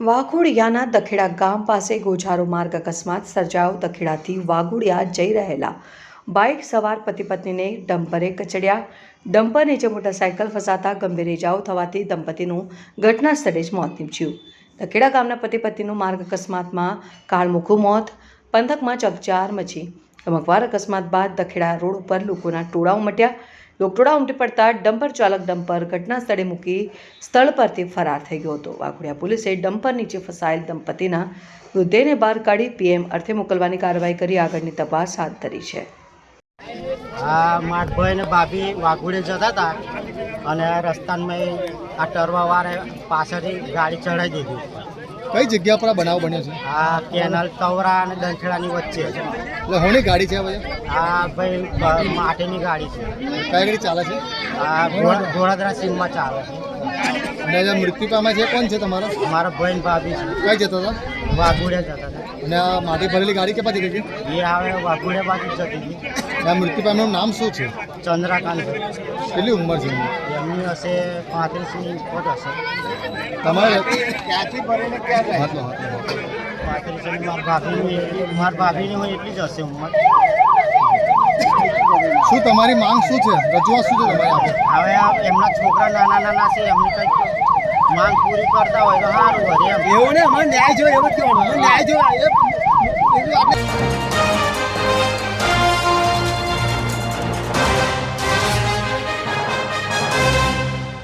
વાઘોડિયાના દખેડા ગામ પાસે ગોઝારો માર્ગ અકસ્માત સર્જાયો। દખેડાથી વાઘોડિયા જઈ રહેલા બાઇક સવાર પતિ પત્નીને ડમ્પરે કચડ્યા। ડમ્પર નીચે મોટરસાઇકલ ફસાતા ગંભીર ઇજાઓ થવાથી દંપતીનું ઘટના સ્થળે જ મોત નીપજ્યું। દખેડા ગામના પતિ પત્નીનું માર્ગ અકસ્માતમાં કાળમુખું મોત। પંથકમાં ચકચાર મચી। ચમકવાર અકસ્માત બાદ દખેડા રોડ ઉપર લોકોના ટોળા ઉમટ્યા। લોકટોળા ઉમટી પડતા ડમ્પર ચાલક ડમ્પર ઘટના સ્થળે મૂકી સ્થળ પરથી ફરાર થઈ ગયો હતો। વાઘોડિયા પોલીસે ડમ્પર નીચે ફસાયેલ દંપતીના મૃતદેહને બહાર કાઢી પીએમ અર્થે મોકલવાની કાર્યવાહી કરી આગળની તપાસ હાથ ધરી છે। મારા ને ભાભી વાઘોડિયા જતા હતા અને રસ્તામાં આ ટરવાવાળા પાછળથી ગાડી ચડાવી દીધી। કઈ જગ્યા પર આ બનાવ બન્યો છે? આ કેનાલ તવરા અને દંખેડાની વચ્ચે છે। એટલે હોની ગાડી છે ભાઈ? આ ભાઈ માટેની ગાડી છે। કઈ ગાડી ચાલે છે? આ ઘોડાદરા સીમમાં ચાલે છે। અને જે મૃત્યુ પામ્યા છે કોણ છે તમારા? મારા ભાઈ ભાભી છે। કઈ જતા હતા? વાઘોડિયા જતા હતા। અને આ માટી ભરેલી ગાડી કે પાછી ગઈ? એ આવે વાઘોડિયા બાજુ જતી હતી। આ મૃત્યુ પામ્યાનું નામ શું છે? ચંદ્રકાંત। કેટલી ઉંમર છે એમની હશે 35ની ઉપર હશે। તમારે ક્યાંથી ભરીને ક્યાં હાથલો 35ની મારા ભાભીની હોય એટલી જ હશે ઉંમર। શું તમારી માંગ શું છે? રજૂઆત શું છે તમારી? હવે એમના છોકરા નાના નાના છે, એમની કંઈક માંગ પૂરી કરતા હોય તો સારું હોય એમ। એવું ને, મને ન્યાય જોઈએ, એવું કહેવાનું, ન્યાય જોઈએ।